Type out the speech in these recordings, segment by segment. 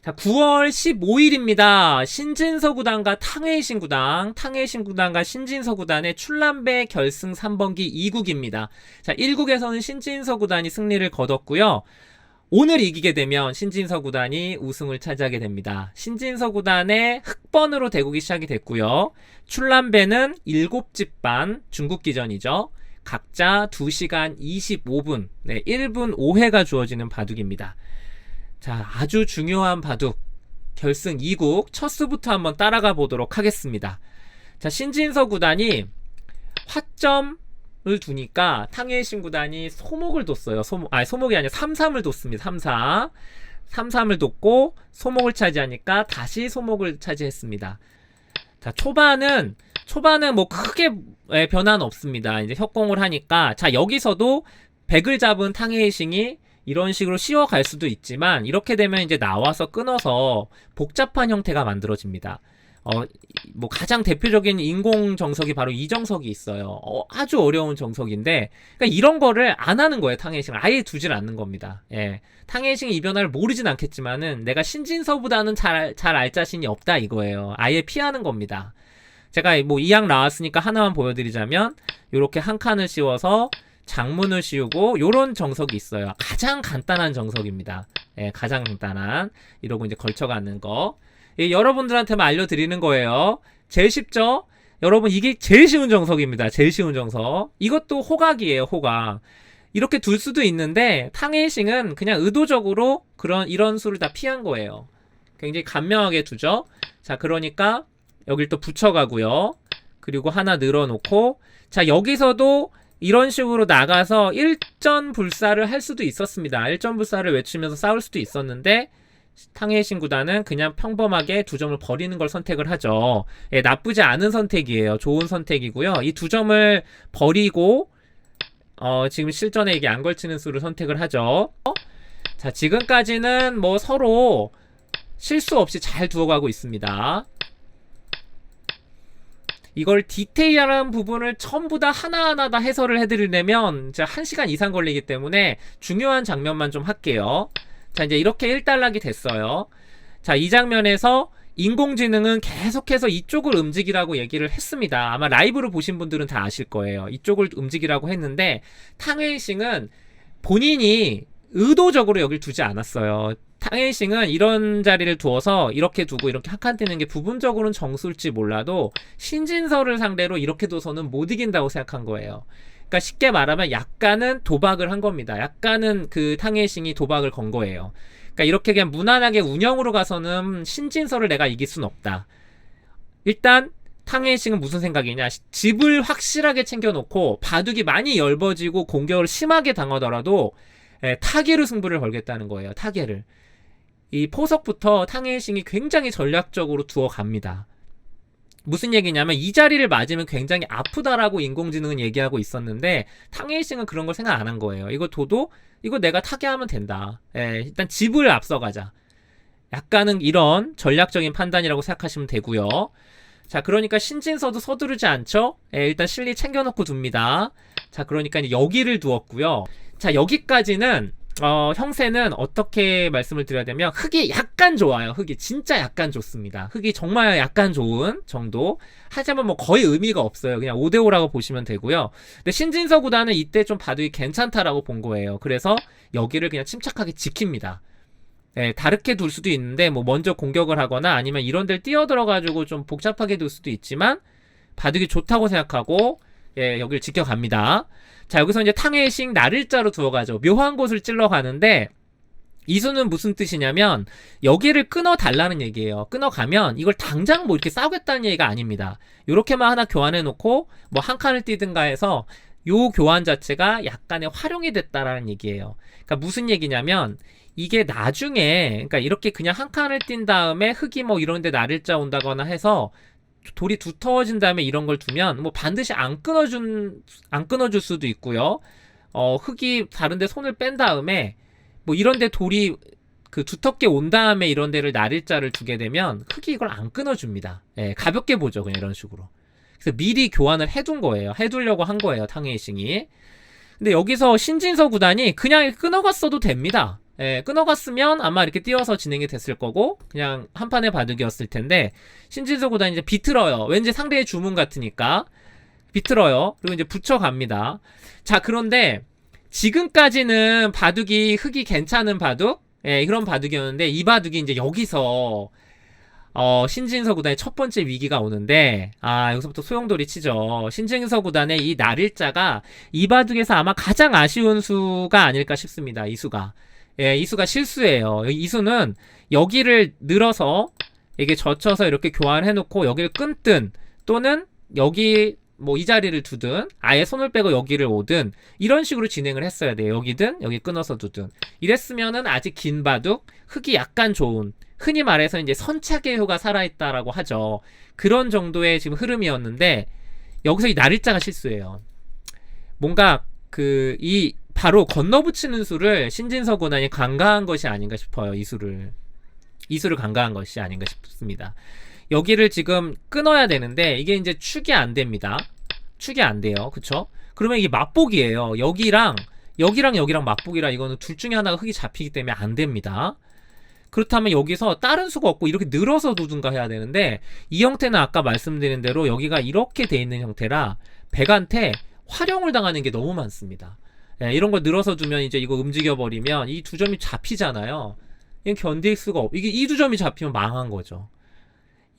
자, 9월 15일입니다. 신진서 구단과 탕웨이신 구단과 신진서 구단의 출란배 결승 3번기 2국입니다. 자, 1국에서는 신진서 구단이 승리를 거뒀고요. 오늘 이기게 되면 신진서 구단이 우승을 차지하게 됩니다. 신진서 구단의 흑번으로 대국이 시작이 됐고요. 출란배는 7집반 중국기전이죠. 각자 2시간 25분, 1분 5회가 주어지는 바둑입니다. 자, 아주 중요한 바둑 결승 2국 첫 수부터 한번 따라가 보도록 하겠습니다. 자, 신진서 구단이 화점을 두니까 탕웨이신 구단이 소목을 뒀어요. 소목이 아니라 3-3을 뒀습니다. 3-4. 3-3을 뒀고 소목을 차지하니까 다시 소목을 차지했습니다. 자, 초반은 뭐 크게 변화는 없습니다. 이제 협공을 하니까, 자, 여기서도 백을 잡은 탕웨이싱이 이런 식으로 씌워갈 수도 있지만, 이렇게 되면 이제 나와서 끊어서 복잡한 형태가 만들어집니다. 뭐 가장 대표적인 인공 정석이 바로 이 정석이 있어요. 아주 어려운 정석인데, 그러니까 이런 거를 안 하는 거예요. 탕웨이싱을 아예 두질 않는 겁니다. 예. 탕웨이싱이 이 변화를 모르진 않겠지만은 내가 신진서보다는 잘 알 자신이 없다 이거예요. 아예 피하는 겁니다. 제가 뭐 이양 나왔으니까 하나만 보여드리자면, 요렇게 한 칸을 씌워서 장문을 씌우고 요런 정석이 있어요. 가장 간단한 정석입니다. 예, 가장 간단한. 이러고 이제 걸쳐가는 거. 예, 여러분들한테만 알려드리는 거예요. 제일 쉽죠? 여러분, 이게 제일 쉬운 정석입니다. 제일 쉬운 정석. 이것도 호각이에요, 호각. 이렇게 둘 수도 있는데 탕웨이싱은 그냥 의도적으로 이런 수를 다 피한 거예요. 굉장히 간명하게 두죠. 자, 그러니까 여길 또 붙여가고요. 그리고 하나 늘어놓고, 자, 여기서도 이런 식으로 나가서 일전불사를 할 수도 있었습니다. 일전불사를 외치면서 싸울 수도 있었는데, 탕웨이신 구단은 그냥 평범하게 두 점을 버리는 걸 선택을 하죠. 예, 나쁘지 않은 선택이에요. 좋은 선택이고요. 이 두 점을 버리고 지금 실전에 이게 안 걸치는 수를 선택을 하죠. 자, 지금까지는 뭐 서로 실수 없이 잘 두어가고 있습니다. 이걸 디테일한 부분을 전부 다 하나하나 다 해설을 해드리려면 제가 1시간 이상 걸리기 때문에 중요한 장면만 좀 할게요. 자, 이제 이렇게 1단락이 됐어요. 자, 이 장면에서 인공지능은 계속해서 이쪽을 움직이라고 얘기를 했습니다. 아마 라이브로 보신 분들은 다 아실 거예요. 이쪽을 움직이라고 했는데, 탕웨이싱은 본인이 의도적으로 여길 두지 않았어요. 탕웨이싱은 이런 자리를 두어서 이렇게 두고 이렇게 한 칸 띄는 게 부분적으로는 정수일지 몰라도 신진서를 상대로 이렇게 둬서는 못 이긴다고 생각한 거예요. 그러니까 쉽게 말하면 약간은 도박을 한 겁니다. 약간은 그 탕웨이싱이 도박을 건 거예요. 그러니까 이렇게 그냥 무난하게 운영으로 가서는 신진서를 내가 이길 순 없다. 일단 탕웨이싱은 무슨 생각이냐, 집을 확실하게 챙겨놓고 바둑이 많이 엷어지고 공격을 심하게 당하더라도 타개로 승부를 걸겠다는 거예요. 타개를. 이 포석부터 탕웨이싱이 굉장히 전략적으로 두어 갑니다. 무슨 얘기냐면 이 자리를 맞으면 굉장히 아프다라고 인공지능은 얘기하고 있었는데, 탕웨이싱은 그런 걸 생각 안 한 거예요. 이거 내가 타개하면 된다. 일단 집을 앞서가자. 약간은 이런 전략적인 판단이라고 생각하시면 되고요. 자, 그러니까 신진서도 서두르지 않죠. 일단 실리 챙겨놓고 둡니다. 자, 그러니까 이제 여기를 두었고요. 자, 여기까지는 형세는 어떻게 말씀을 드려야 되면, 흙이 약간 좋아요. 흙이 진짜 약간 좋습니다. 흙이 정말 약간 좋은 정도. 하지만 뭐 거의 의미가 없어요. 그냥 5대5라고 보시면 되고요. 근데 신진서 구단은 이때 좀 바둑이 괜찮다라고 본 거예요. 그래서 여기를 그냥 침착하게 지킵니다. 다르게 둘 수도 있는데, 뭐 먼저 공격을 하거나 아니면 이런 데를 뛰어들어가지고 좀 복잡하게 둘 수도 있지만, 바둑이 좋다고 생각하고 여기를 지켜갑니다. 자, 여기서 이제 탕웨이싱 나를자로 두어가죠. 묘한 곳을 찔러 가는데, 이 수는 무슨 뜻이냐면 여기를 끊어 달라는 얘기예요. 끊어가면 이걸 당장 뭐 이렇게 싸우겠다는 얘기가 아닙니다. 요렇게만 하나 교환해 놓고 뭐 한 칸을 띄든가 해서 요 교환 자체가 약간의 활용이 됐다라는 얘기예요. 그러니까 무슨 얘기냐면, 이게 나중에, 그러니까 이렇게 그냥 한 칸을 띈 다음에 흙이 뭐 이런데 나를자 온다거나 해서 돌이 두터워진 다음에 이런 걸 두면 뭐 반드시 안 끊어줄 수도 있고요. 흙이 다른데 손을 뺀 다음에 뭐 이런데 돌이 그 두텁게 온 다음에 이런 데를 나를자를 두게 되면 흙이 이걸 안 끊어줍니다. 가볍게 보죠, 그냥 이런 식으로. 그래서 미리 교환을 해둔 거예요. 해두려고 한 거예요, 탕웨이싱이. 근데 여기서 신진서 구단이 그냥 끊어갔어도 됩니다. 예, 끊어갔으면 아마 이렇게 띄어서 진행이 됐을 거고 그냥 한 판의 바둑이었을 텐데 신진서 구단이 이제 비틀어요. 왠지 상대의 주문 같으니까 비틀어요. 그리고 이제 붙여갑니다. 자, 그런데 지금까지는 바둑이 흙이 괜찮은 바둑, 예, 그런 바둑이었는데 이 바둑이 이제 여기서 신진서 구단의 첫 번째 위기가 오는데, 여기서부터 소용돌이 치죠. 신진서 구단의 이 날일자가 이 바둑에서 아마 가장 아쉬운 수가 아닐까 싶습니다. 이 수가. 예, 이 수가 실수예요. 이 수는 여기를 늘어서 이게 젖혀서 이렇게 교환해놓고 여기를 끊든 또는 여기 뭐 이 자리를 두든 아예 손을 빼고 여기를 오든 이런 식으로 진행을 했어야 돼요. 여기든 여기 끊어서 두든 이랬으면은 아직 긴 바둑, 흙이 약간 좋은, 흔히 말해서 이제 선착의효가 살아있다라고 하죠. 그런 정도의 지금 흐름이었는데 여기서 이 날일자가 실수예요. 뭔가 이 바로 건너붙이는 수를 신진서 구단이 간과한 것이 아닌가 싶어요. 이 수를 간과한 것이 아닌가 싶습니다. 여기를 지금 끊어야 되는데 이게 이제 축이 안 됩니다. 축이 안 돼요. 그쵸? 그러면 이게 맞복이에요. 여기랑 맞복이라 이거는 둘 중에 하나가 흙이 잡히기 때문에 안 됩니다. 그렇다면 여기서 다른 수가 없고 이렇게 늘어서 두든가 해야 되는데 이 형태는 아까 말씀드린 대로 여기가 이렇게 돼 있는 형태라 백한테 활용을 당하는 게 너무 많습니다. 예, 이런 걸 늘어서 두면 이제 이거 움직여버리면 이 두 점이 잡히잖아요. 이건 견딜 수가 이게 이 두 점이 잡히면 망한 거죠.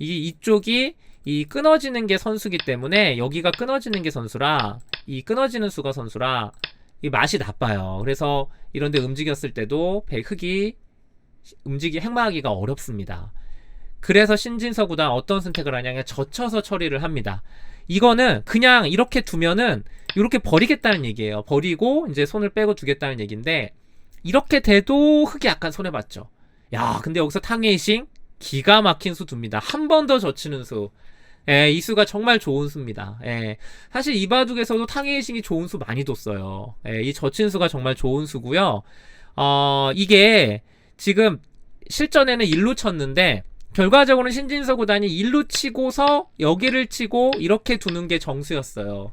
이쪽이 이 끊어지는 게 선수기 때문에 여기가 끊어지는 게 선수라 이 끊어지는 수가 선수라 이 맛이 나빠요. 그래서 이런데 움직였을 때도 흙이 행마하기가 어렵습니다. 그래서 신진서 구단 어떤 선택을 하냐면 젖혀서 처리를 합니다. 이거는 그냥 이렇게 두면은 이렇게 버리겠다는 얘기예요. 버리고 이제 손을 빼고 두겠다는 얘기인데 이렇게 돼도 흙이 약간 손해봤죠. 야, 근데 여기서 탕웨이싱 기가 막힌 수 둡니다. 한 번 더 젖히는 수. 예, 이 수가 정말 좋은 수입니다. 예, 사실 이 바둑에서도 탕웨이싱이 좋은 수 많이 뒀어요. 예, 이 젖힌 수가 정말 좋은 수고요. 이게 지금 실전에는 1루 쳤는데 결과적으로는 신진서 구단이 1루 치고서 여기를 치고 이렇게 두는 게 정수였어요.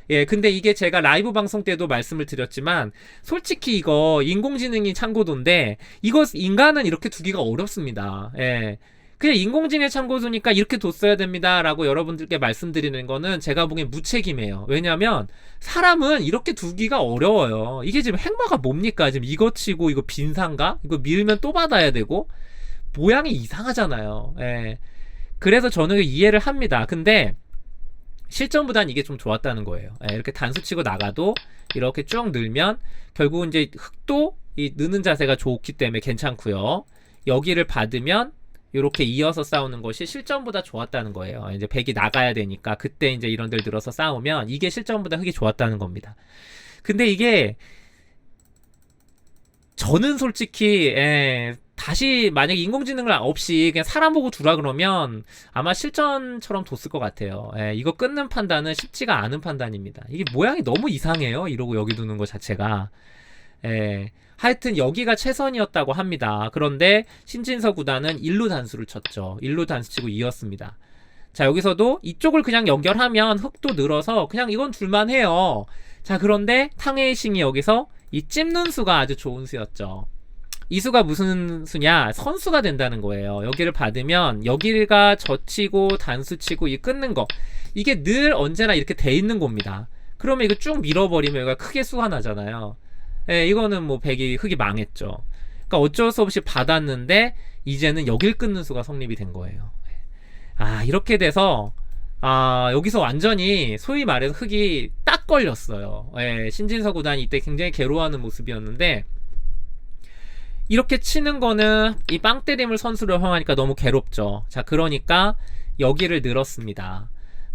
예, 근데 이게 제가 라이브 방송 때도 말씀을 드렸지만 솔직히 이거 인공지능이 참고도인데 이거 인간은 이렇게 두기가 어렵습니다. 예. 그냥 인공지능 참고도니까 이렇게 뒀어야 됩니다 라고 여러분들께 말씀드리는 거는 제가 보기엔 무책임해요. 왜냐면 사람은 이렇게 두기가 어려워요. 이게 지금 행마가 뭡니까? 지금 이거 치고 이거 빈상가? 이거 밀면 또 받아야 되고 모양이 이상하잖아요. 예. 그래서 저는 이해를 합니다. 근데 실전보단 이게 좀 좋았다는 거예요. 예, 이렇게 단수 치고 나가도 이렇게 쭉 늘면 결국은 이제 흙도 이 느는 자세가 좋기 때문에 괜찮고요. 여기를 받으면 이렇게 이어서 싸우는 것이 실전보다 좋았다는 거예요. 이제 백이 나가야 되니까 그때 이제 이런 데를 들어서 싸우면 이게 실전보다 흙이 좋았다는 겁니다. 근데 이게 저는 솔직히 다시 만약에 인공지능을 없이 그냥 사람 보고 두라 그러면 아마 실전처럼 뒀을 것 같아요. 이거 끊는 판단은 쉽지가 않은 판단입니다. 이게 모양이 너무 이상해요. 이러고 여기 두는 것 자체가. 하여튼 여기가 최선이었다고 합니다. 그런데 신진서 구단은 1루 단수를 쳤죠. 1루 단수 치고 이었습니다. 자, 여기서도 이쪽을 그냥 연결하면 흙도 늘어서 그냥 이건 둘만 해요. 자, 그런데 탕웨이싱이 여기서 이 찝는 수가 아주 좋은 수였죠. 이 수가 무슨 수냐? 선수가 된다는 거예요. 여기를 받으면 여기가 젖히고 단수치고 이 끊는 거 이게 늘 언제나 이렇게 돼 있는 겁니다. 그러면 이거 쭉 밀어버리면 여기가 크게 수가 나잖아요. 이거는 뭐 흙이 망했죠. 그러니까 어쩔 수 없이 받았는데 이제는 여길 끊는 수가 성립이 된 거예요. 이렇게 돼서 여기서 완전히 소위 말해서 흙이 딱 걸렸어요. 신진서 구단이 이때 굉장히 괴로워하는 모습이었는데 이렇게 치는 거는 이 빵때림을 선수로 허용하니까 너무 괴롭죠. 자, 그러니까 여기를 늘었습니다.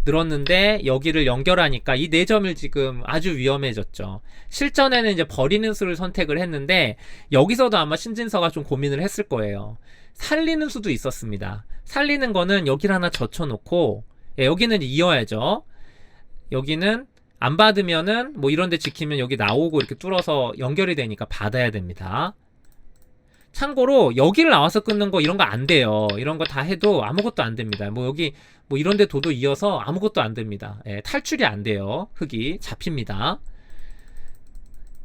늘었는데 여기를 연결하니까 이 4점을 지금 아주 위험해졌죠. 실전에는 이제 버리는 수를 선택을 했는데 여기서도 아마 신진서가 좀 고민을 했을 거예요. 살리는 수도 있었습니다. 살리는 거는 여기를 하나 젖혀놓고 여기는 이어야죠. 여기는 안 받으면은 뭐 이런데 지키면 여기 나오고 이렇게 뚫어서 연결이 되니까 받아야 됩니다. 참고로 여기를 나와서 끊는 거 이런 거 안 돼요. 이런 거 다 해도 아무것도 안 됩니다. 뭐 여기 뭐 이런데 도도 이어서 아무것도 안 됩니다. 탈출이 안 돼요. 흙이 잡힙니다.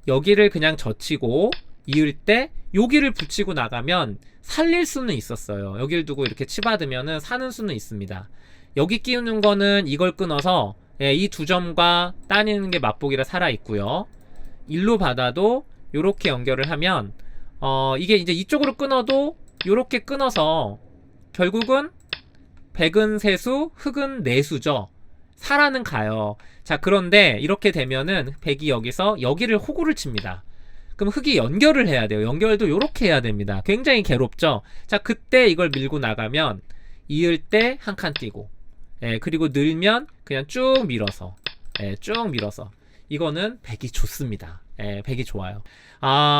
여기를 그냥 젖히고 이을 때 여기를 붙이고 나가면 살릴 수는 있었어요. 여기를 두고 이렇게 치받으면은 사는 수는 있습니다. 여기 끼우는 거는 이걸 끊어서 이 두 점과 따내는 게 맛보기라 살아있고요. 일로 받아도 요렇게 연결을 하면 이게 이제 이쪽으로 끊어도 요렇게 끊어서 결국은 백은 세수, 흑은 내수죠. 사라는 가요. 자, 그런데 이렇게 되면은 백이 여기서 여기를 호구를 칩니다. 그럼 흑이 연결을 해야 돼요. 연결도 요렇게 해야 됩니다. 굉장히 괴롭죠. 자, 그때 이걸 밀고 나가면 이을 때 한 칸 띄고 그리고 늘면 그냥 쭉 밀어서 쭉 밀어서 이거는 백이 좋습니다. 백이 좋아요.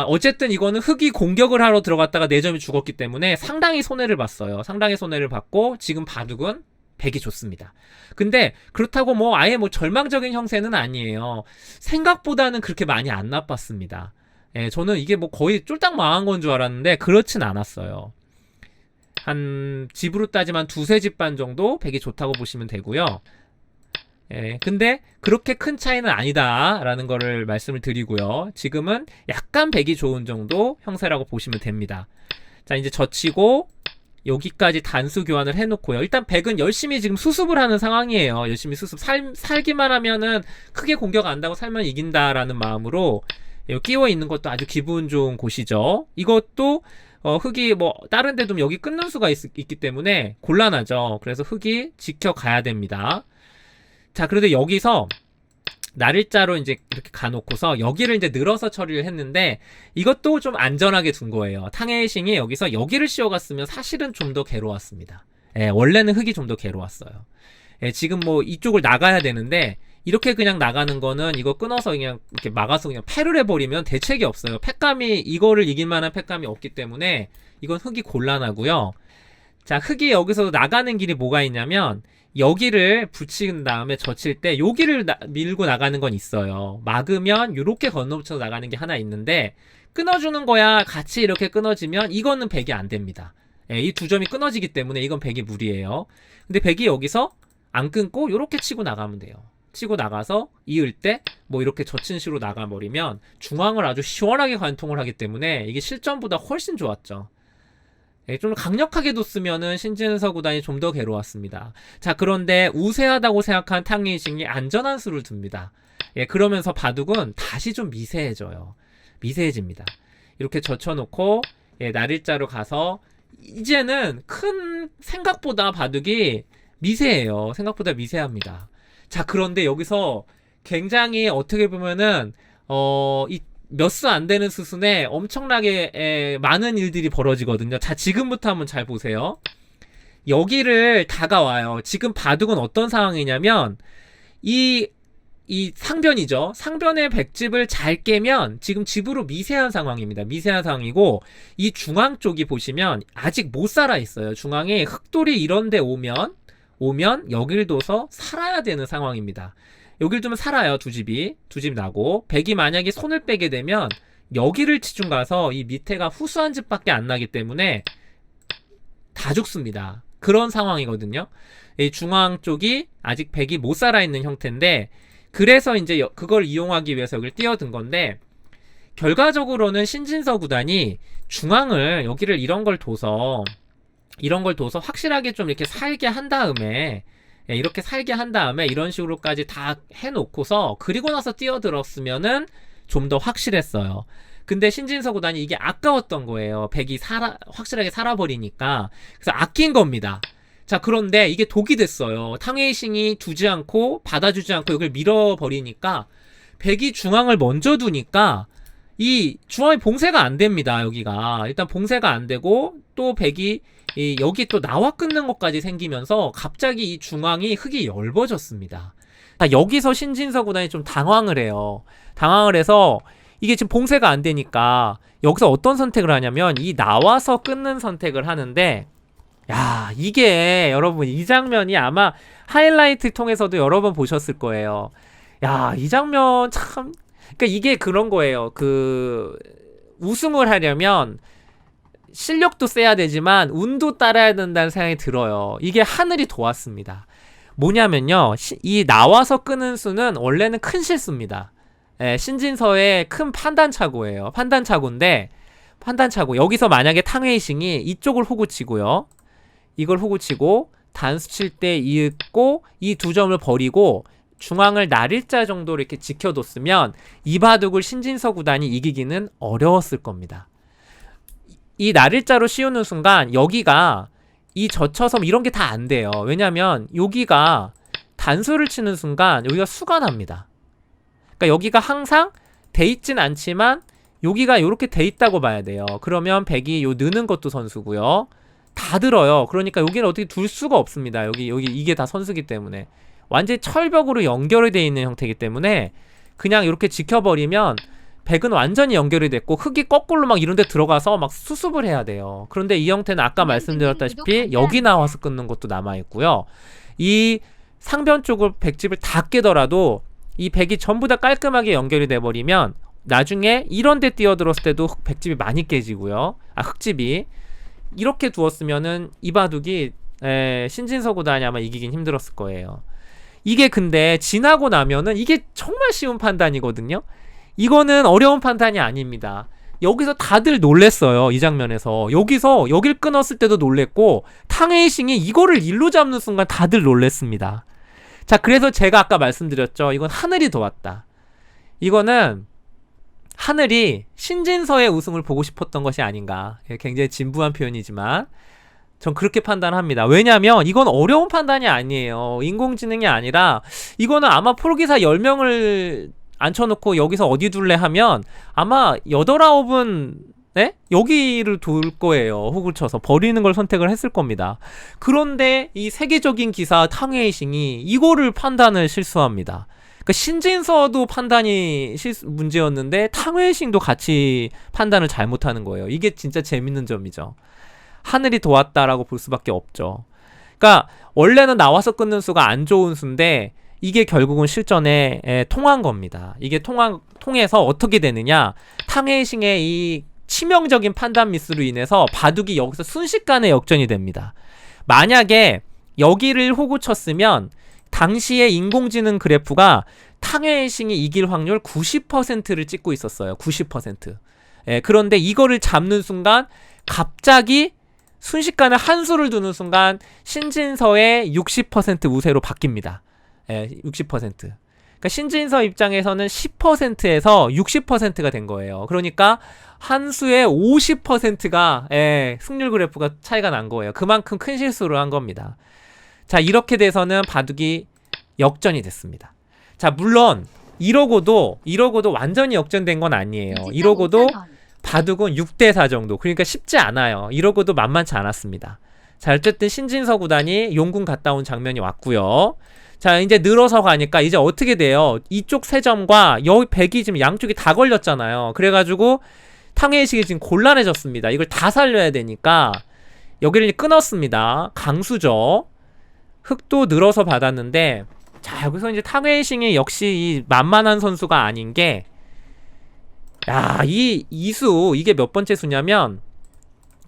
어쨌든 이거는 흑이 공격을 하러 들어갔다가 4점이 죽었기 때문에 상당히 손해를 봤어요. 상당히 손해를 봤고 지금 바둑은 백이 좋습니다. 근데 그렇다고 뭐 아예 뭐 절망적인 형세는 아니에요. 생각보다는 그렇게 많이 안 나빴습니다. 저는 이게 뭐 거의 쫄딱 망한 건 줄 알았는데 그렇진 않았어요. 한 집으로 따지면 2-3집 반 정도 백이 좋다고 보시면 되고요. 근데 그렇게 큰 차이는 아니다 라는 거를 말씀을 드리고요. 지금은 약간 백이 좋은 정도 형세라고 보시면 됩니다. 자, 이제 젖히고 여기까지 단수 교환을 해놓고요. 일단 백은 열심히 지금 수습을 하는 상황이에요. 열심히 수습. 살기만 하면은 크게 공격 안 당하고 살면 이긴다라는 마음으로 끼워 있는 것도 아주 기분 좋은 곳이죠. 이것도 흑이 뭐 다른 데도 여기 끊는 수가 있기 때문에 곤란하죠. 그래서 흑이 지켜가야 됩니다. 자, 그래도 여기서 날일자로 이제 이렇게 가놓고서 여기를 이제 늘어서 처리를 했는데 이것도 좀 안전하게 둔 거예요. 탕웨이싱이 여기서 여기를 씌워갔으면 사실은 좀 더 괴로웠습니다. 원래는 흑이 좀 더 괴로웠어요. 지금 뭐 이쪽을 나가야 되는데 이렇게 그냥 나가는 거는 이거 끊어서 그냥 이렇게 막아서 그냥 패를 해버리면 대책이 없어요. 패감이 이거를 이길 만한 패감이 없기 때문에 이건 흑이 곤란하고요. 자, 흑이 여기서 나가는 길이 뭐가 있냐면 여기를 붙인 다음에 젖힐 때 여기를 밀고 나가는 건 있어요. 막으면 이렇게 건너붙여서 나가는 게 하나 있는데 끊어주는 거야 같이 이렇게 끊어지면 이거는 백이 안 됩니다. 이 두 점이 끊어지기 때문에 이건 백이 무리예요. 근데 백이 여기서 안 끊고 이렇게 치고 나가면 돼요. 치고 나가서 이을 때 뭐 이렇게 젖힌 식으로 나가버리면 중앙을 아주 시원하게 관통을 하기 때문에 이게 실전보다 훨씬 좋았죠. 좀 강력하게 뒀으면은 신진서 구단이 좀 더 괴로웠습니다. 자, 그런데 우세하다고 생각한 탕웨이싱이 안전한 수를 둡니다. 그러면서 바둑은 다시 좀 미세해져요. 미세해집니다. 이렇게 젖혀놓고 날일자로 가서 이제는 큰 생각보다 바둑이 미세해요. 생각보다 미세합니다. 자, 그런데 여기서 굉장히 어떻게 보면은 이 몇 수 안 되는 수순에 엄청나게 많은 일들이 벌어지거든요. 자, 지금부터 한번 잘 보세요. 여기를 다가와요. 지금 바둑은 어떤 상황이냐면 이 상변이죠. 상변의 백집을 잘 깨면 지금 집으로 미세한 상황입니다. 미세한 상황이고 이 중앙 쪽이 보시면 아직 못 살아 있어요. 중앙에 흑돌이 이런 데 오면 여길 둬서 살아야 되는 상황입니다. 여길 두면 살아요. 두 집 나고 백이 만약에 손을 빼게 되면 여기를 치중 가서 이 밑에가 후수한 집밖에 안 나기 때문에 다 죽습니다. 그런 상황이거든요. 이 중앙 쪽이 아직 백이 못 살아있는 형태인데 그래서 이제 그걸 이용하기 위해서 여기를 뛰어든 건데 결과적으로는 신진서 구단이 중앙을 여기를 이런 걸 둬서 확실하게 좀 이렇게 살게 한 다음에 이렇게 살게 한 다음에 이런 식으로까지 다 해놓고서 그리고 나서 뛰어들었으면은 좀 더 확실했어요. 근데 신진서 구단이 이게 아까웠던 거예요. 백이 확실하게 살아버리니까. 그래서 아낀 겁니다. 자, 그런데 이게 독이 됐어요. 탕웨이싱이 두지 않고 받아주지 않고 여기를 밀어버리니까 백이 중앙을 먼저 두니까 이 중앙이 봉쇄가 안 됩니다. 여기가 일단 봉쇄가 안 되고 또 백이 여기 또 나와 끊는 것까지 생기면서 갑자기 이 중앙이 흙이 엷어졌습니다. 여기서 신진서 구단이 좀 당황을 해요. 당황을 해서 이게 지금 봉쇄가 안 되니까 여기서 어떤 선택을 하냐면 이 나와서 끊는 선택을 하는데 야, 이게 여러분 이 장면이 아마 하이라이트 통해서도 여러 번 보셨을 거예요. 야, 이 장면 참 그러니까 이게 그런 거예요. 우승을 하려면 실력도 세야 되지만 운도 따라야 된다는 생각이 들어요. 이게 하늘이 도왔습니다. 뭐냐면요. 이 나와서 끄는 수는 원래는 큰 실수입니다. 신진서의 큰 판단착오예요. 판단착오인데 판단차고 여기서 만약에 탕웨이싱이 이쪽을 호구치고요. 이걸 호구치고 단수 칠 때 이윽고 이 두 점을 버리고 중앙을 날일자 정도로 이렇게 지켜뒀으면 이 바둑을 신진서 구단이 이기기는 어려웠을 겁니다. 이 날일자로 씌우는 순간 여기가 이 젖혀서 이런 게 다 안 돼요. 왜냐면 여기가 단수를 치는 순간 여기가 수가 납니다. 그러니까 여기가 항상 돼 있진 않지만 여기가 이렇게 돼 있다고 봐야 돼요. 그러면 백이 요 느는 것도 선수고요. 다 들어요. 그러니까 여기는 어떻게 둘 수가 없습니다. 여기 이게 다 선수기 때문에 완전히 철벽으로 연결이 돼 있는 형태이기 때문에 그냥 이렇게 지켜버리면 백은 완전히 연결이 됐고 흙이 거꾸로 막 이런 데 들어가서 막 수습을 해야 돼요. 그런데 이 형태는 아까 말씀드렸다시피 여기 나와서 끊는 것도 남아있고요. 이 상변 쪽을 백집을 다 깨더라도 이 백이 전부 다 깔끔하게 연결이 돼버리면 나중에 이런 데 뛰어들었을 때도 백집이 많이 깨지고요. 흙집이 이렇게 두었으면은 이 바둑이 신진서 구단이 아마 이기긴 힘들었을 거예요. 이게 근데 지나고 나면은 이게 정말 쉬운 판단이거든요. 이거는 어려운 판단이 아닙니다. 여기서 다들 놀랬어요. 이 장면에서. 여기서 여길 끊었을 때도 놀랬고 탕웨이싱이 이거를 일로 잡는 순간 다들 놀랬습니다. 자, 그래서 제가 아까 말씀드렸죠. 이건 하늘이 도왔다. 이거는 하늘이 신진서의 우승을 보고 싶었던 것이 아닌가. 굉장히 진부한 표현이지만 전 그렇게 판단합니다. 왜냐면 이건 어려운 판단이 아니에요. 인공지능이 아니라 이거는 아마 프로기사 10명을 앉혀놓고 여기서 어디 둘래 하면 아마 8, 9은 네? 여기를 둘 거예요. 훅을 쳐서 버리는 걸 선택을 했을 겁니다. 그런데 이 세계적인 기사 탕웨이싱이 이거를 판단을 실수합니다. 그러니까 신진서도 판단이 문제였는데 탕웨이싱도 같이 판단을 잘못하는 거예요. 이게 진짜 재밌는 점이죠. 하늘이 도왔다라고 볼 수밖에 없죠. 그러니까 원래는 나와서 끊는 수가 안 좋은 수인데 이게 결국은 실전에 통한 겁니다. 이게 통해서 어떻게 되느냐, 탕웨이싱의 이 치명적인 판단 미스로 인해서 바둑이 여기서 순식간에 역전이 됩니다. 만약에 여기를 호구 쳤으면 당시의 인공지능 그래프가 탕웨이싱이 이길 확률 90%를 찍고 있었어요. 90%. 그런데 이거를 잡는 순간 갑자기 순식간에 한 수를 두는 순간 신진서의 60% 우세로 바뀝니다. 60%. 그러니까 신진서 입장에서는 10%에서 60%가 된 거예요. 그러니까 한 수의 50%가 승률 그래프가 차이가 난 거예요. 그만큼 큰 실수를 한 겁니다. 자, 이렇게 돼서는 바둑이 역전이 됐습니다. 자, 물론 이러고도 완전히 역전된 건 아니에요. 이러고도 바둑은 6대4 정도. 그러니까 쉽지 않아요. 이러고도 만만치 않았습니다. 자, 어쨌든 신진서 구단이 용궁 갔다 온 장면이 왔고요. 자, 이제 늘어서 가니까 이제 어떻게 돼요? 이쪽 세 점과 여기 백이 지금 양쪽이 다 걸렸잖아요. 그래가지고 탕웨이싱이 지금 곤란해졌습니다. 이걸 다 살려야 되니까 여기를 끊었습니다. 강수죠. 흙도 늘어서 받았는데, 자, 여기서 이제 탕웨이싱이 역시 이 만만한 선수가 아닌 게, 야, 이 이수, 이게 몇 번째 수냐면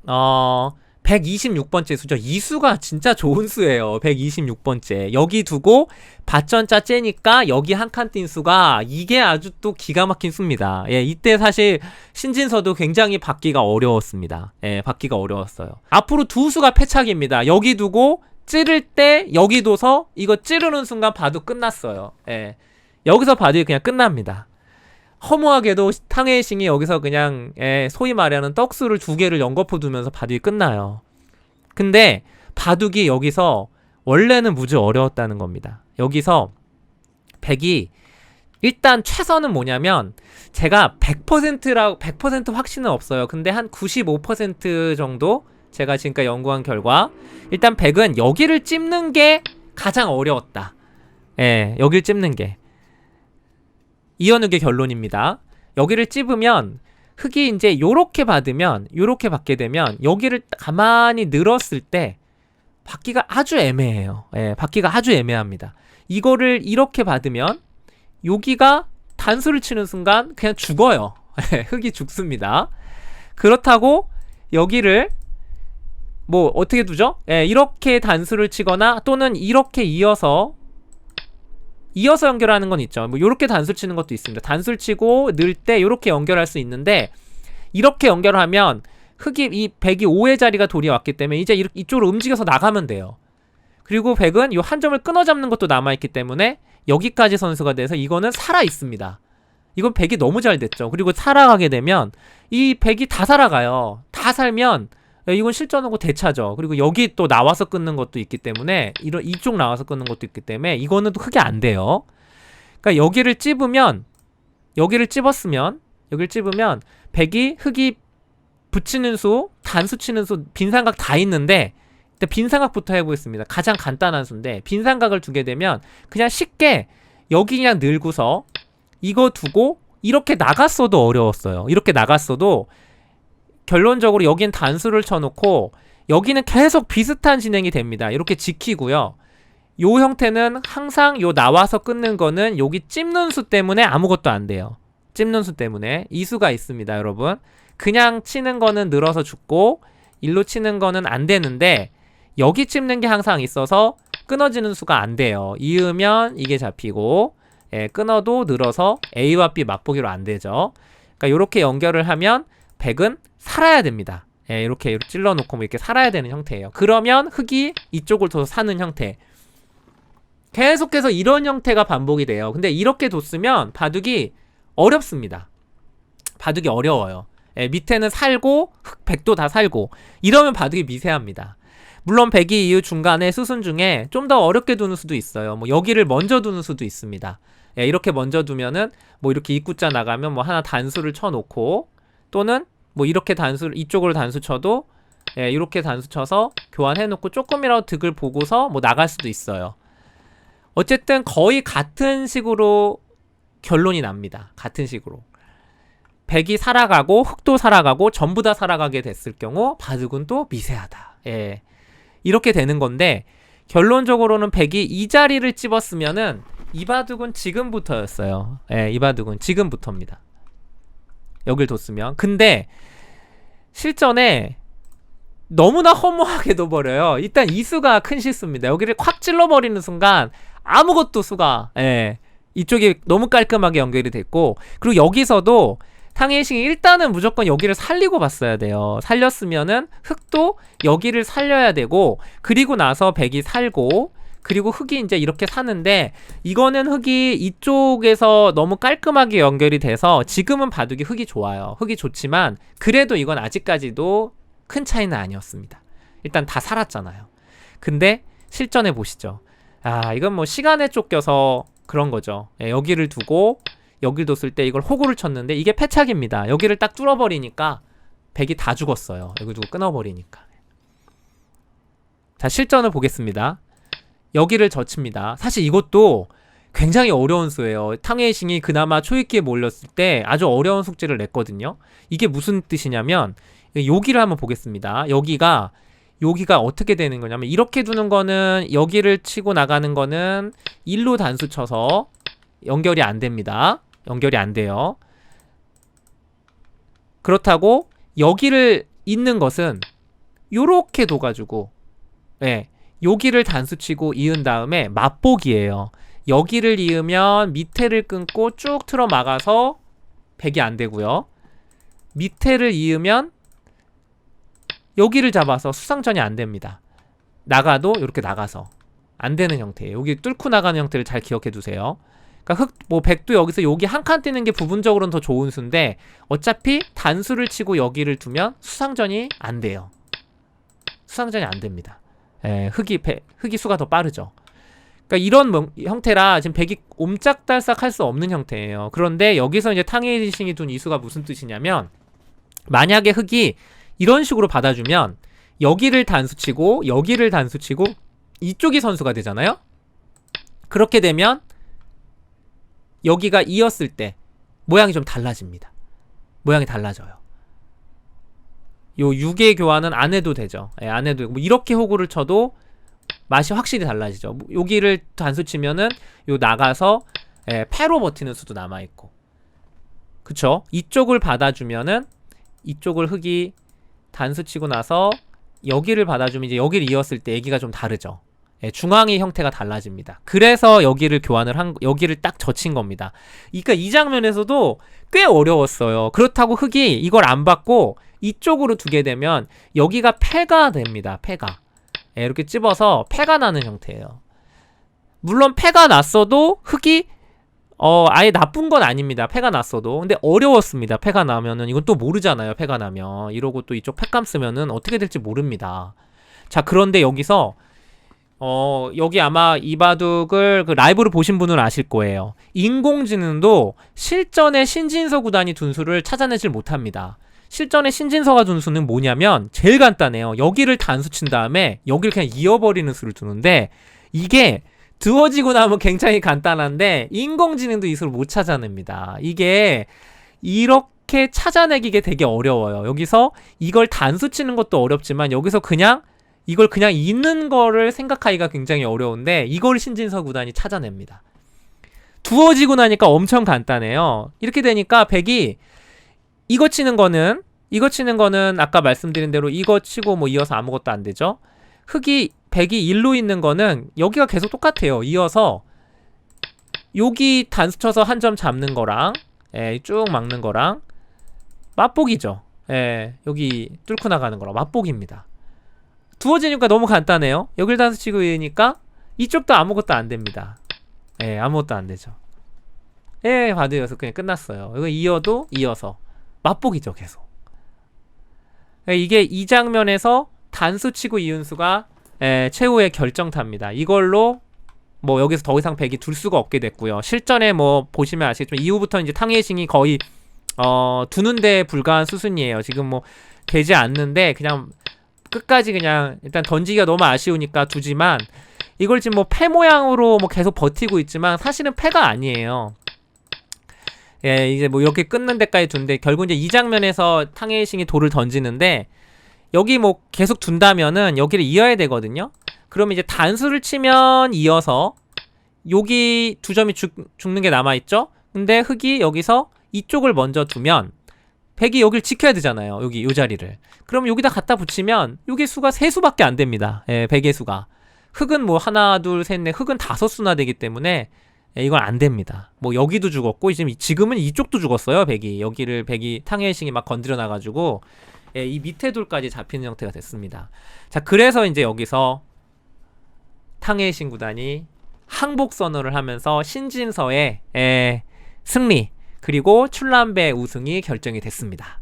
126번째 수죠. 이 수가 진짜 좋은 수예요. 126번째. 여기 두고 밭전자 째니까 여기 한 칸 띈 수가 이게 아주 또 기가 막힌 수입니다. 이때 사실 신진서도 굉장히 받기가 어려웠습니다. 받기가 어려웠어요. 앞으로 두 수가 패착입니다. 여기 두고 찌를 때 여기 둬서 이거 찌르는 순간 바둑 끝났어요. 여기서 바둑이 그냥 끝납니다. 허무하게도 탕웨이싱이 여기서 그냥 소위 말하는 떡수를 2개를 연거푸 두면서 바둑이 끝나요. 근데 바둑이 여기서 원래는 무지 어려웠다는 겁니다. 여기서 백이 일단 최선은 뭐냐면 제가 100% 확신은 없어요. 근데 한 95% 정도 제가 지금까지 연구한 결과 일단 백은 여기를 찝는 게 가장 어려웠다. 여기를 찝는 게 이현욱의 결론입니다. 여기를 찝으면 흙이 이제 요렇게 받으면 요렇게 받게 되면 여기를 가만히 늘었을 때 받기가 아주 애매해요. 받기가 아주 애매합니다. 이거를 이렇게 받으면 여기가 단수를 치는 순간 그냥 죽어요. 흙이 죽습니다. 그렇다고 여기를 뭐 어떻게 두죠? 이렇게 단수를 치거나 또는 이렇게 이어서 연결하는 건 있죠. 뭐 요렇게 단수를 치는 것도 있습니다. 단수를 치고 늘 때 요렇게 연결할 수 있는데 이렇게 연결하면 흑이 이 백이 5의 자리가 돌이 왔기 때문에 이제 이쪽으로 움직여서 나가면 돼요. 그리고 백은 이 한 점을 끊어잡는 것도 남아있기 때문에 여기까지 선수가 돼서 이거는 살아있습니다. 이건 백이 너무 잘 됐죠. 그리고 살아가게 되면 이 백이 다 살아가요. 다 살면 이건 실전하고 대차죠. 그리고 여기 또 나와서 끊는 것도 있기 때문에 이쪽 나와서 끊는 것도 있기 때문에 이거는 또 흑이 안 돼요. 그러니까 여기를 찝으면 여기를 찝었으면 여기를 찝으면 백이 흑이 붙이는 수, 단수 치는 수, 빈삼각 다 있는데 일단 빈삼각부터 해보겠습니다. 가장 간단한 수인데 빈삼각을 두게 되면 그냥 쉽게 여기 그냥 늘고서 이거 두고 이렇게 나갔어도 어려웠어요. 이렇게 나갔어도 결론적으로 여긴 단수를 쳐놓고 여기는 계속 비슷한 진행이 됩니다. 이렇게 지키고요. 요 형태는 항상 요 나와서 끊는 거는 여기 찝는 수 때문에 아무것도 안 돼요. 찝는 수 때문에 이 수가 있습니다, 여러분. 그냥 치는 거는 늘어서 죽고 일로 치는 거는 안 되는데 여기 찝는 게 항상 있어서 끊어지는 수가 안 돼요. 이으면 이게 잡히고 끊어도 늘어서 A와 B 맛보기로 안 되죠. 그러니까 이렇게 연결을 하면 백은 살아야 됩니다. 이렇게 찔러놓고 뭐 이렇게 살아야 되는 형태예요. 그러면 흑이 이쪽을 둬서 사는 형태. 계속해서 이런 형태가 반복이 돼요. 근데 이렇게 뒀으면 바둑이 어렵습니다. 바둑이 어려워요. 밑에는 살고 백도 다 살고 이러면 바둑이 미세합니다. 물론 백이 이후 중간에 수순 중에 좀 더 어렵게 두는 수도 있어요. 뭐 여기를 먼저 두는 수도 있습니다. 이렇게 먼저 두면은 뭐 이렇게 입구자 나가면 뭐 하나 단수를 쳐놓고 또는 뭐 이렇게 단수를 이쪽으로 단수 쳐도 이렇게 단수 쳐서 교환해놓고 조금이라도 득을 보고서 뭐 나갈 수도 있어요. 어쨌든 거의 같은 식으로 결론이 납니다. 같은 식으로. 백이 살아가고 흑도 살아가고 전부 다 살아가게 됐을 경우 바둑은 또 미세하다. 이렇게 되는 건데 결론적으로는 백이 이 자리를 찝었으면은 이 바둑은 지금부터였어요. 이 바둑은 지금부터입니다. 여길 뒀으면. 근데 실전에 너무나 허무하게 둬버려요. 일단 이 수가 큰 실수입니다. 여기를 콱 찔러버리는 순간 아무것도 수가 이쪽이 너무 깔끔하게 연결이 됐고 그리고 여기서도 탕웨이싱이 일단은 무조건 여기를 살리고 봤어야 돼요. 살렸으면은 흑도 여기를 살려야 되고 그리고 나서 백이 살고 그리고 흑이 이제 이렇게 사는데 이거는 흑이 이쪽에서 너무 깔끔하게 연결이 돼서 지금은 바둑이 흑이 좋아요. 흑이 좋지만 그래도 이건 아직까지도 큰 차이는 아니었습니다. 일단 다 살았잖아요. 근데 실전해 보시죠. 이건 뭐 시간에 쫓겨서 그런 거죠. 여기를 두고 여길 뒀을 때 이걸 호구를 쳤는데 이게 패착입니다. 여기를 딱 뚫어버리니까 백이 다 죽었어요. 여기 두고 끊어버리니까. 자, 실전을 보겠습니다. 여기를 젖힙니다. 사실 이것도 굉장히 어려운 수예요. 탕웨이싱이 그나마 초읽기에 몰렸을 때 아주 어려운 숙제를 냈거든요. 이게 무슨 뜻이냐면 여기를 한번 보겠습니다. 여기가 어떻게 되는 거냐면 이렇게 두는 거는 여기를 치고 나가는 거는 1로 단수 쳐서 연결이 안 됩니다. 연결이 안 돼요. 그렇다고 여기를 잇는 것은 요렇게 둬가지고 여기를 단수치고 이은 다음에 맛보기예요. 여기를 이으면 밑에를 끊고 쭉 틀어 막아서 백이 안 되고요. 밑에를 이으면 여기를 잡아서 수상전이 안 됩니다. 나가도 이렇게 나가서 안 되는 형태예요. 여기 뚫고 나가는 형태를 잘 기억해 두세요. 그러니까 백도 여기서 여기 한 칸 뛰는 게 부분적으로는 더 좋은 수인데 어차피 단수를 치고 여기를 두면 수상전이 안 돼요. 수상전이 안 됩니다. 흑이 수가 더 빠르죠. 그러니까 이런 형태라 지금 백이 옴짝달싹 할 수 없는 형태예요. 그런데 여기서 이제 탕웨이싱이 둔 이 수가 무슨 뜻이냐면 만약에 흑이 이런 식으로 받아주면 여기를 단수치고 여기를 단수치고 이쪽이 선수가 되잖아요. 그렇게 되면 여기가 이었을 때 모양이 좀 달라집니다. 모양이 달라져요. 요 6의 교환은 안 해도 되죠. 안 해도 되고 뭐 이렇게 호구를 쳐도 맛이 확실히 달라지죠. 여기를 단수 치면은 요 나가서 패로 버티는 수도 남아있고 그쵸? 이쪽을 받아주면은 이쪽을 흑이 단수 치고 나서 여기를 받아주면 이제 여기를 이었을 때 얘기가 좀 다르죠. 예, 중앙의 형태가 달라집니다. 그래서 여기를 여기를 딱 젖힌 겁니다. 그러니까 이 장면에서도 꽤 어려웠어요. 그렇다고 흑이 이걸 안 받고 이쪽으로 두게 되면 여기가 패가 됩니다. 패가. 예, 이렇게 찝어서 패가 나는 형태예요. 물론 패가 났어도 흑이 아예 나쁜 건 아닙니다. 패가 났어도. 근데 어려웠습니다. 패가 나면은 이건 또 모르잖아요. 패가 나면 이러고 또 이쪽 패감 쓰면은 어떻게 될지 모릅니다. 자, 그런데 여기서 여기 아마 이 바둑을 그 라이브로 보신 분은 아실 거예요. 인공지능도 실전의 신진서 구단이 둔 수를 찾아내질 못합니다. 실전의 신진서가 둔 수는 뭐냐면 제일 간단해요. 여기를 단수 친 다음에 여기를 그냥 이어버리는 수를 두는데 이게 두어지고 나면 굉장히 간단한데 인공지능도 이 수를 못 찾아냅니다. 이게 이렇게 찾아내기가 되게 어려워요. 여기서 이걸 단수 치는 것도 어렵지만 여기서 그냥 이걸 그냥 있는 거를 생각하기가 굉장히 어려운데 이걸 신진서 구단이 찾아냅니다. 두어지고 나니까 엄청 간단해요. 이렇게 되니까 백이 이거 치는 거는 아까 말씀드린 대로 이거 치고 뭐 이어서 아무것도 안 되죠. 백이 일로 있는 거는 여기가 계속 똑같아요. 이어서 여기 단수 쳐서 한 점 잡는 거랑 쭉 막는 거랑 맛보기죠. 여기 뚫고 나가는 거랑 맛보기입니다. 두어지니까 너무 간단해요. 여길 단수 치고 이니까 이쪽도 아무것도 안 됩니다. 아무것도 안 되죠. 바둑이어서 그냥 끝났어요. 이거 이어도 이어서 맛보기죠, 계속. 이게 이 장면에서 단수 치고 이은수가 최후의 결정타입니다. 이걸로 뭐 여기서 더 이상 백이 둘 수가 없게 됐고요. 실전에 뭐 보시면 아시겠지만 이후부터 이제 탕예싱이 거의 두는 데 불과한 수순이에요. 지금 뭐 되지 않는데 그냥 끝까지 그냥 일단 던지기가 너무 아쉬우니까 두지만 이걸 지금 뭐 패 모양으로 뭐 계속 버티고 있지만 사실은 패가 아니에요. 이제 뭐 이렇게 끊는 데까지 둔데 결국 이제 이 장면에서 탕예싱이 돌을 던지는데 여기 뭐 계속 둔다면은 여기를 이어야 되거든요. 그러면 이제 단수를 치면 이어서 여기 두 점이 죽는 게 남아있죠. 근데 흑이 여기서 이쪽을 먼저 두면 백이 여길 지켜야 되잖아요. 여기 요 자리를. 그럼 여기다 갖다 붙이면 여기 수가 3수밖에 안 됩니다. 백의 수가. 흑은 뭐 하나 둘 셋 넷 흑은 5수나 되기 때문에 이건 안 됩니다. 뭐 여기도 죽었고 지금은 이쪽도 죽었어요. 여기를 백이 탕예싱이 막 건드려 놔가지고 이 밑에 둘까지 잡히는 형태가 됐습니다. 자, 그래서 이제 여기서 탕예싱 구단이 항복 선언을 하면서 신진서의 승리 그리고 출란배 우승이 결정이 됐습니다.